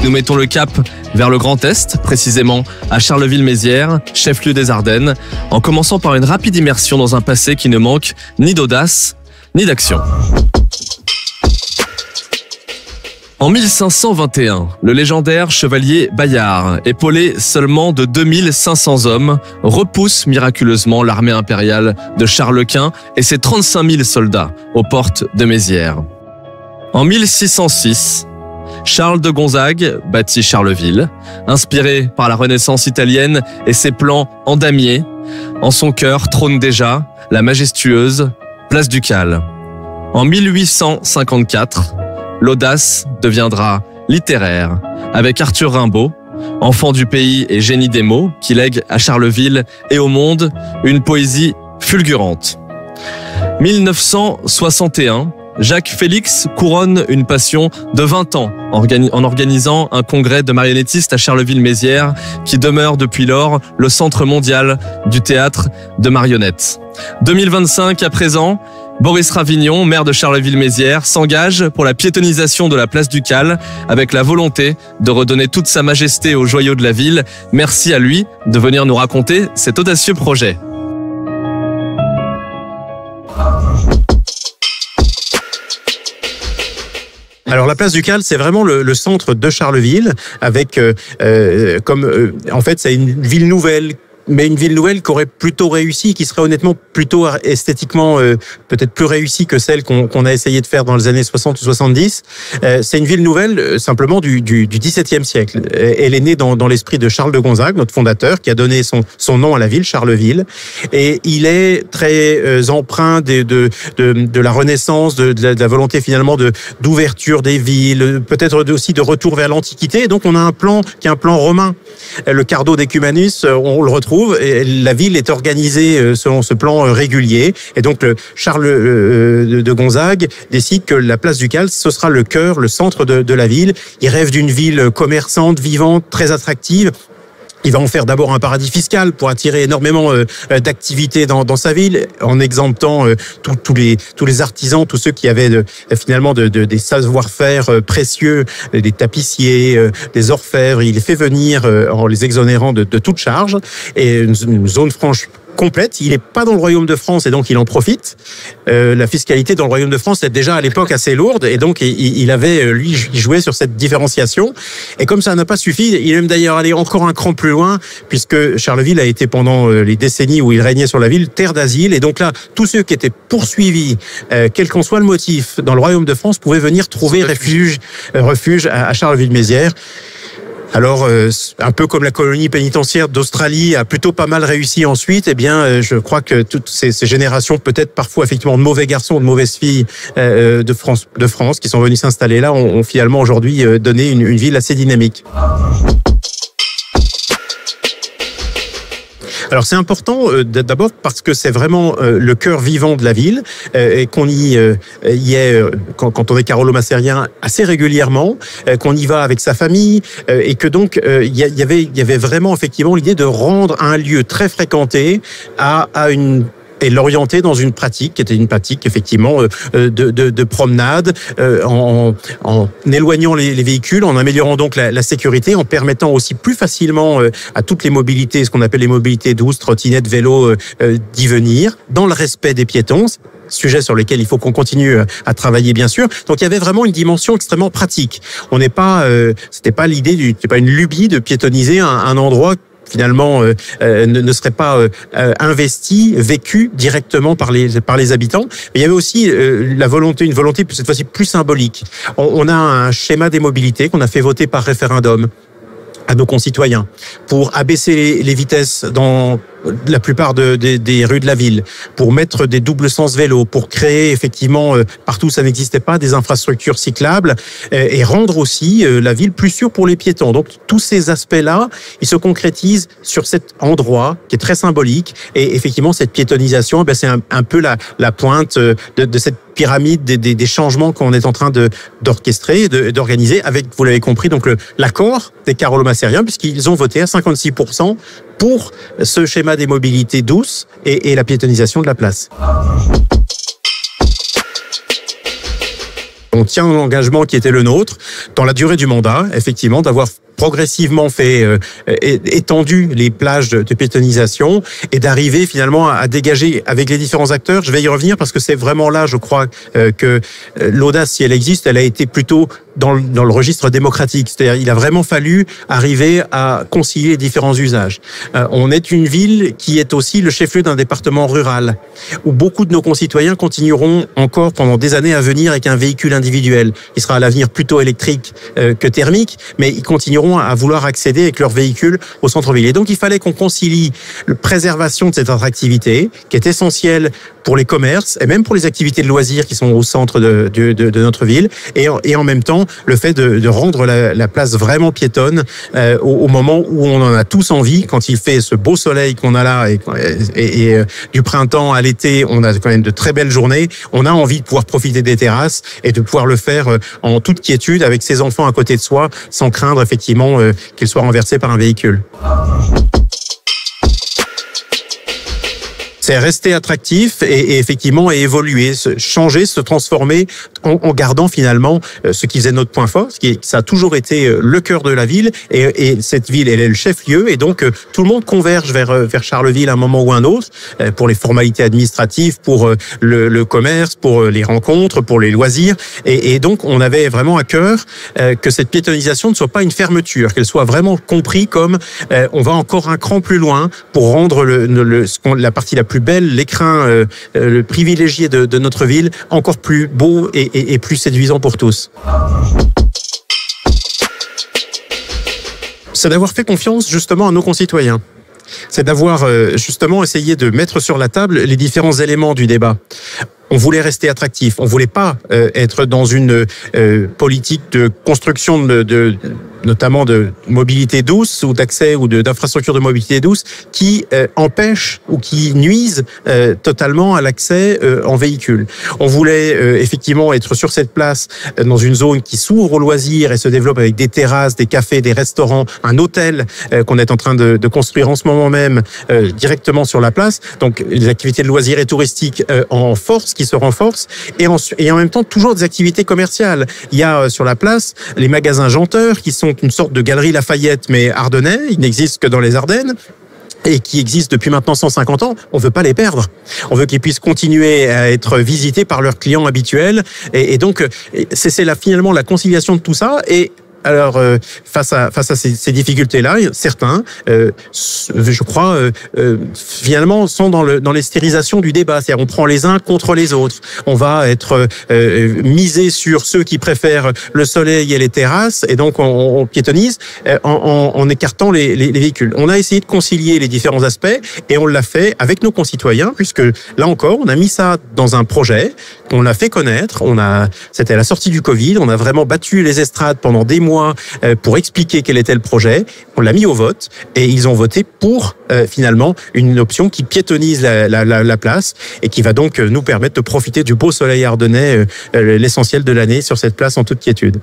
Nous mettons le cap vers le Grand Est, précisément à Charleville-Mézières, chef-lieu des Ardennes, en commençant par une rapide immersion dans un passé qui ne manque ni d'audace, ni d'action. En 1521, le légendaire chevalier Bayard, épaulé seulement de 2500 hommes, repousse miraculeusement l'armée impériale de Charles Quint et ses 35 000 soldats aux portes de Mézières. En 1606, Charles de Gonzague bâtit Charleville, inspiré par la Renaissance italienne et ses plans en damier. En son cœur trône déjà la majestueuse place ducale. En 1854, l'audace deviendra littéraire, avec Arthur Rimbaud, enfant du pays et génie des mots, qui lègue à Charleville et au monde une poésie fulgurante. 1961, Jacques Félix couronne une passion de 20 ans en organisant un congrès de marionnettistes à Charleville-Mézières qui demeure depuis lors le centre mondial du théâtre de marionnettes. 2025 à présent, Boris Ravignon, maire de Charleville-Mézières, s'engage pour la piétonisation de la place Ducale avec la volonté de redonner toute sa majesté aux joyaux de la ville. Merci à lui de venir nous raconter cet audacieux projet. Alors la place Ducale, c'est vraiment le centre de Charleville, avec en fait, c'est une ville nouvelle. Mais une ville nouvelle qui aurait plutôt réussi, qui serait honnêtement plutôt esthétiquement peut-être plus réussie que celle qu'on a essayé de faire dans les années 60 ou 70. C'est une ville nouvelle simplement du XVIIe siècle. Elle est née dans l'esprit de Charles de Gonzague, notre fondateur, qui a donné son nom à la ville, Charleville. Et il est très empreint de la Renaissance, de la volonté finalement d'ouverture des villes, peut-être aussi de retour vers l'Antiquité. Et donc on a un plan qui est un plan romain. Le Cardo d'Ecumanus, on le retrouve. Et la ville est organisée selon ce plan régulier. Et donc, Charles de Gonzague décide que la place Ducale, ce sera le cœur, le centre de la ville. Il rêve d'une ville commerçante, vivante, très attractive. Il va en faire d'abord un paradis fiscal pour attirer énormément d'activités dans sa ville, en exemptant tous les artisans, tous ceux qui avaient finalement des savoir-faire précieux, des tapissiers, des orfèvres. Il les fait venir en les exonérant de toute charge, et une zone franche complète. Il n'est pas dans le Royaume de France et donc il en profite. La fiscalité dans le Royaume de France est déjà à l'époque assez lourde et donc il jouait sur cette différenciation. Et comme ça n'a pas suffi, il aime d'ailleurs aller encore un cran plus loin, puisque Charleville a été pendant les décennies où il régnait sur la ville terre d'asile, et donc là tous ceux qui étaient poursuivis, quel qu'en soit le motif, dans le Royaume de France pouvaient venir trouver refuge à Charleville-Mézières. Alors, un peu comme la colonie pénitentiaire d'Australie a plutôt pas mal réussi ensuite, eh bien, je crois que toutes ces générations, peut-être parfois effectivement de mauvais garçons, de mauvaises filles de France, qui sont venus s'installer là, ont finalement aujourd'hui donné une ville assez dynamique. Alors c'est important d'abord parce que c'est vraiment le cœur vivant de la ville et qu'on y est quand on est carolo-massérien assez régulièrement, qu'on y va avec sa famille et que donc il y avait vraiment effectivement l'idée de rendre un lieu très fréquenté et l'orienter dans une pratique qui était une pratique effectivement de promenade, en éloignant les véhicules, en améliorant donc la sécurité, en permettant aussi plus facilement à toutes les mobilités, ce qu'on appelle les mobilités douces, trottinettes, vélos, d'y venir, dans le respect des piétons. Sujet sur lesquels il faut qu'on continue à travailler, bien sûr. Donc il y avait vraiment une dimension extrêmement pratique. On n'est pas, c'était pas c'était pas une lubie de piétoniser un endroit finalement ne serait pas investi, vécu directement par les habitants. Mais il y avait aussi une volonté cette fois-ci plus symbolique. On a un schéma des mobilités qu'on a fait voter par référendum à nos concitoyens pour abaisser les vitesses dans la plupart des rues de la ville, pour mettre des doubles sens vélo, pour créer effectivement partout où ça n'existait pas des infrastructures cyclables et rendre aussi la ville plus sûre pour les piétons. Donc tous ces aspects-là, ils se concrétisent sur cet endroit qui est très symbolique, et effectivement cette piétonisation, c'est un peu la pointe de cette pyramide des changements qu'on est en train d'orchestrer et d'organiser avec, vous l'avez compris, donc l'accord des carolo-massériens, puisqu'ils ont voté à 56% pour ce schéma des mobilités douces et la piétonisation de la place. on tient l'engagement qui était le nôtre dans la durée du mandat, effectivement, d'avoir progressivement étendu les plages de piétonisation et d'arriver finalement à dégager avec les différents acteurs. Je vais y revenir parce que c'est vraiment là, je crois, que l'audace, si elle existe, elle a été plutôt dans le registre démocratique. C'est-à-dire, il a vraiment fallu arriver à concilier les différents usages. On est une ville qui est aussi le chef-lieu d'un département rural, où beaucoup de nos concitoyens continueront encore pendant des années à venir avec un véhicule individuel. Il sera à l'avenir plutôt électrique que thermique, mais ils continueront à vouloir accéder avec leur véhicule au centre-ville. Et donc, il fallait qu'on concilie la préservation de cette attractivité, qui est essentielle pour les commerces et même pour les activités de loisirs qui sont au centre de notre ville, et en même temps, le fait de rendre la place vraiment piétonne au moment où on en a tous envie, quand il fait ce beau soleil qu'on a là, et du printemps à l'été, on a quand même de très belles journées, on a envie de pouvoir profiter des terrasses et de pouvoir le faire en toute quiétude avec ses enfants à côté de soi, sans craindre effectivement qu'ils soient renversés par un véhicule. C'est rester attractif et effectivement et évoluer, changer, se transformer en gardant finalement ce qui faisait notre point fort, ça a toujours été le cœur de la ville et cette ville, elle est le chef-lieu et donc tout le monde converge vers Charleville à un moment ou un autre pour les formalités administratives, pour le commerce, pour les rencontres, pour les loisirs et donc on avait vraiment à cœur que cette piétonisation ne soit pas une fermeture, qu'elle soit vraiment compris comme on va encore un cran plus loin pour rendre la partie la plus belle, l'écrin le privilégié de notre ville, encore plus beau et plus séduisant pour tous. C'est d'avoir fait confiance justement à nos concitoyens. C'est d'avoir justement essayé de mettre sur la table les différents éléments du débat. On voulait rester attractif. On voulait pas être dans une politique de construction notamment de mobilité douce ou d'accès ou d'infrastructures de mobilité douce qui empêche ou qui nuisent totalement à l'accès en véhicule. On voulait effectivement être sur cette place dans une zone qui s'ouvre aux loisirs et se développe avec des terrasses, des cafés, des restaurants, un hôtel qu'on est en train de construire en ce moment même directement sur la place. Donc les activités de loisirs et touristiques en force, qui se renforcent, et en même temps toujours des activités commerciales. Il y a sur la place les magasins Janteurs qui sont une sorte de galerie Lafayette mais ardennais, ils n'existent que dans les Ardennes et qui existent depuis maintenant 150 ans, on veut pas les perdre. On veut qu'ils puissent continuer à être visités par leurs clients habituels et donc c'est finalement la conciliation de tout ça. Et alors, face à ces difficultés-là, certains, je crois, finalement, sont dans l'hystérisation du débat. C'est-à-dire, on prend les uns contre les autres. On va être misé sur ceux qui préfèrent le soleil et les terrasses, et donc on piétonise en écartant les véhicules. On a essayé de concilier les différents aspects, et on l'a fait avec nos concitoyens, puisque là encore, on a mis ça dans un projet, on l'a fait connaître. C'était à la sortie du Covid, on a vraiment battu les estrades pendant des mois pour expliquer quel était le projet. On l'a mis au vote et ils ont voté pour finalement une option qui piétonise la place et qui va donc nous permettre de profiter du beau soleil ardennais l'essentiel de l'année sur cette place en toute quiétude.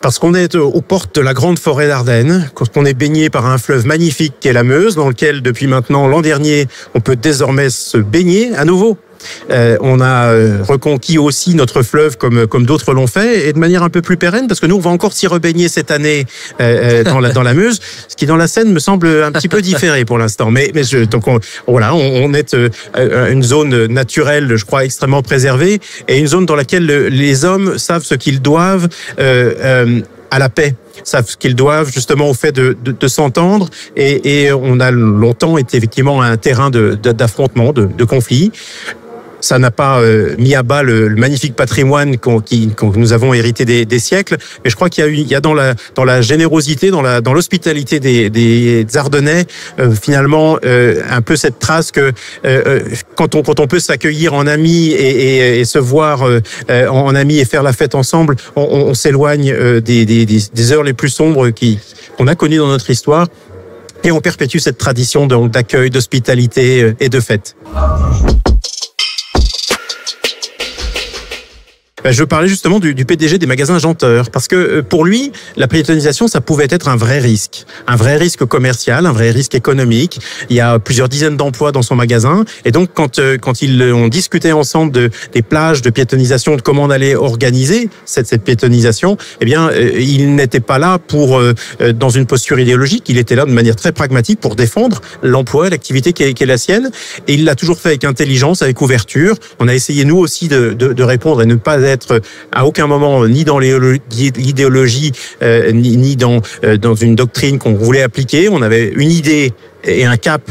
Parce qu'on est aux portes de la grande forêt d'Ardennes, qu'on est baigné par un fleuve magnifique qui est la Meuse, dans lequel depuis maintenant l'an dernier, on peut désormais se baigner à nouveau. On a reconquis aussi notre fleuve comme d'autres l'ont fait et de manière un peu plus pérenne parce que nous on va encore s'y rebaigner cette année dans la Meuse, ce qui dans la Seine me semble un petit peu différé pour l'instant. Donc on est une zone naturelle, je crois, extrêmement préservée et une zone dans laquelle les hommes savent ce qu'ils doivent à la paix, savent ce qu'ils doivent justement au fait de s'entendre et on a longtemps été effectivement un terrain d'affrontement, de conflit. Ça n'a pas mis à bas le magnifique patrimoine que nous avons hérité des siècles, mais je crois qu'il y a dans la générosité, dans l'hospitalité des Ardennais, finalement un peu cette trace que quand on peut s'accueillir en amis et se voir en amis et faire la fête ensemble, on s'éloigne des heures les plus sombres qu'on a connues dans notre histoire et on perpétue cette tradition d'accueil, d'hospitalité et de fête. Je parlais justement du PDG des magasins Janteur, parce que pour lui, la piétonisation, ça pouvait être un vrai risque commercial, un vrai risque économique. Il y a plusieurs dizaines d'emplois dans son magasin, et donc quand on discutait ensemble des plages de piétonisation, de comment on allait organiser cette piétonisation, eh bien, il n'était pas là pour dans une posture idéologique. Il était là de manière très pragmatique pour défendre l'emploi, l'activité qui est la sienne, et il l'a toujours fait avec intelligence, avec ouverture. On a essayé nous aussi de répondre et ne pas être à aucun moment ni dans l'idéologie ni dans une doctrine qu'on voulait appliquer. On avait une idée et un cap,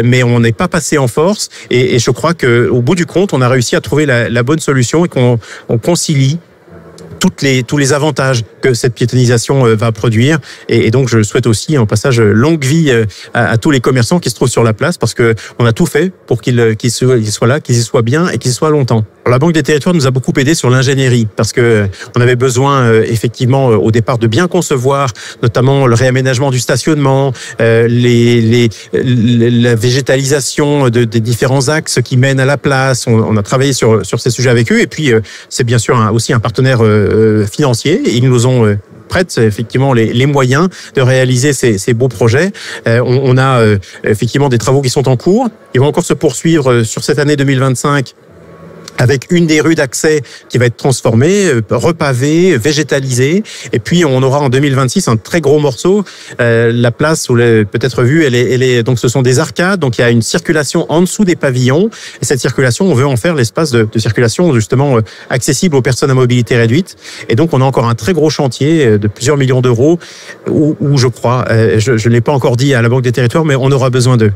mais on n'est pas passé en force. Et je crois que au bout du compte, on a réussi à trouver la bonne solution et qu'on concilie tous les avantages que cette piétonisation va produire. Et donc, je souhaite aussi, en passage, longue vie à tous les commerçants qui se trouvent sur la place, parce que on a tout fait pour qu'ils soient là, qu'ils y soient bien et qu'ils y soient longtemps. Alors, la Banque des Territoires nous a beaucoup aidé sur l'ingénierie, parce que on avait besoin, effectivement, au départ, de bien concevoir, notamment le réaménagement du stationnement, la végétalisation des différents axes qui mènent à la place. On a travaillé sur ces sujets avec eux. Et puis, c'est bien sûr aussi un partenaire financiers. Ils nous ont prêtent effectivement les moyens de réaliser ces beaux projets. On a effectivement des travaux qui sont en cours. Ils vont encore se poursuivre sur cette année 2025. Avec une des rues d'accès qui va être transformée, repavée, végétalisée. Et puis, on aura en 2026 un très gros morceau. La place, vous l'avez peut-être vu, elle est, donc ce sont des arcades. Donc, il y a une circulation en dessous des pavillons. Et cette circulation, on veut en faire l'espace de circulation, justement, accessible aux personnes à mobilité réduite. Et donc, on a encore un très gros chantier de plusieurs millions d'euros où je crois, je ne l'ai pas encore dit à la Banque des Territoires, mais on aura besoin d'eux.